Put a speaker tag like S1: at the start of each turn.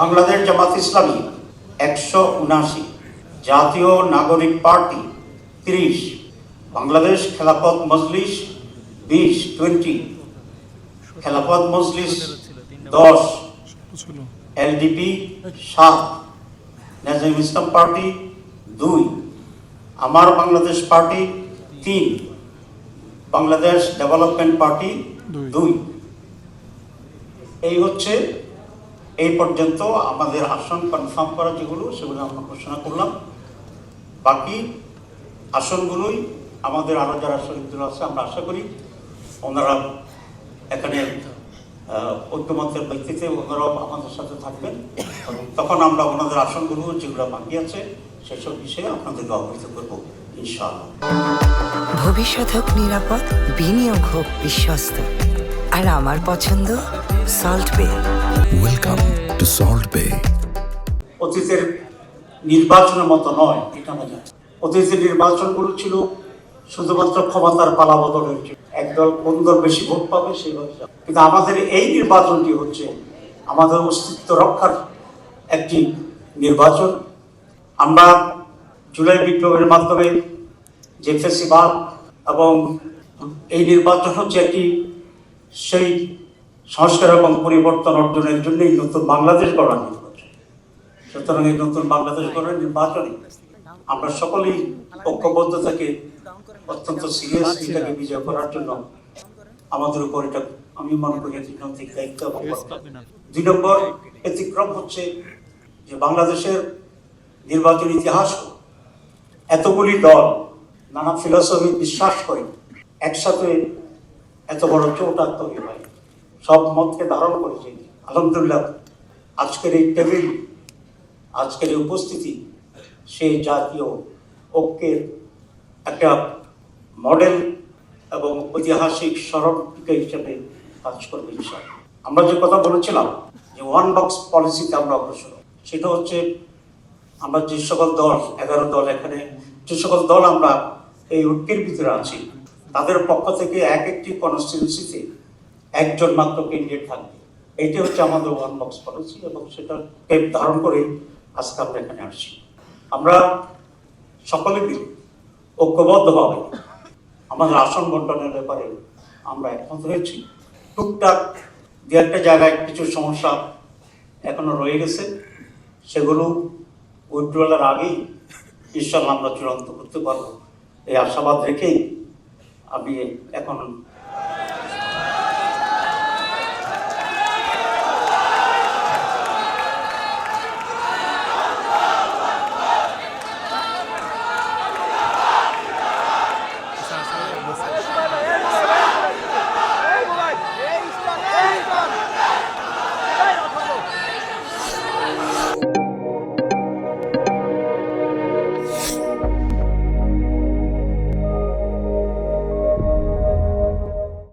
S1: বাংলাদেশ জামাত ইসলামী 179, জাতীয় নাগরিক party 30, Bangladesh Khelafat Majlis 20, Khelafat Majlis 10, LDP 7, Nezam ইসলাম party 2, আমার Bangladesh party 3, Bangladesh development party 2। এই হচ্ছে এই পর্যন্ত আমাদের আসন কনফার্ম করা যেগুলো, সেগুলো আমরা ঘোষণা করলাম। বাকি আসনগুলোই আমাদের আরও যারা শহীদুল আছে আমরা আশা করি ওনারা এখানে ঐক্যমত্যের ভিত্তিতে ওনারাও আমাদের সাথে থাকবেন এবং তখন আমরা ওনাদের আসনগুলো যেগুলো বাকি আছে সেসব বিষয়ে আপনাদেরকে অবহিত করবো ইনশাআল্লাহ।
S2: ভবিষ্যৎ হোক নিরাপদ, বিনিয়োগ হোক বিশ্বস্ত, আর আমার পছন্দ সল্ট বে।
S3: ওয়েলকাম টু সল্ট বে।
S1: অতীতের নির্বাচনের মতো নয় এটা বোঝা। অতীতের নির্বাচনগুলো ছিল শুধুমাত্র ক্ষমতার পালাবদলের জন্য, একদল কোন দল বেশি ভোট পাবে সেইভাবে। কিন্তু আমাদের এই নির্বাচনটি হচ্ছে আমাদের অস্তিত্ব রক্ষার একটি নির্বাচন। আমরা জুলাই বিপ্লবের মাধ্যমে যে ফেসিবাদ এবং এই নির্বাচন হচ্ছে একটি সেই সংস্কার এবং পরিবর্তন অর্জনের জন্যই নতুন বাংলাদেশ গড়ার নির্বাচন। সুতরাং এই নতুন বাংলাদেশ গড়ার নির্বাচনে আমরা সকলেই ঐক্যবদ্ধ থেকে অত্যন্ত সিরিয়াসলি এটাকে বিজয় করার জন্য আমাদের উপর এটা আমি মনে করি নৈতিক দায়িত্ব এবং কর্তব্য। 2 নম্বর ব্যতিক্রম হচ্ছে যে বাংলাদেশের নির্বাচন ইতিহাস এতগুলি দল নানা ফিলসফি বিশ্বাস করে একসাথে এত বড় চৌটা তৈরি হয়, সব মতকে ধারণ করেছে। আলহামদুলিল্লাহ আজকের এই টেবিল, আজকের এই উপস্থিতি সেই জাতীয় ঐক্যের একটা মডেল এবং ঐতিহাসিক স্মরণিকা হিসেবে কাজ করবে ইনশাআল্লাহ। আমরা যে কথা বলেছিলাম যে ওয়ান বক্স পলিসিতে আমরা অগ্রসর, সেটা হচ্ছে আমরা যে সকল দল 11 দল এখানে যে সকল দল আমরা এই ঐক্যের ভিতরে আছি তাদের পক্ষ থেকে এক একটি কনস্টিটিউয়েন্সিতে একজন মাত্র ক্যান্ডিডেট থাকবে। এইটি হচ্ছে আমাদের ওয়ান বক্স পলিসি এবং সেটাকে ধারণ করে আজকে আমরা এখানে আসছি। আমরা সকলে মিলে ঐক্যবদ্ধভাবে আমাদের আসন বন্টনের ব্যাপারে আমরা একমত হয়েছি। টুকটাক দু একটা জায়গায় কিছু সমস্যা এখনো রয়ে গেছে, সেগুলো উইথড্রয়ালের আগেই ইনশাআল্লাহ আমরা চূড়ান্ত করতে পারবো এই আশাবাদ রেখেই আমি এখন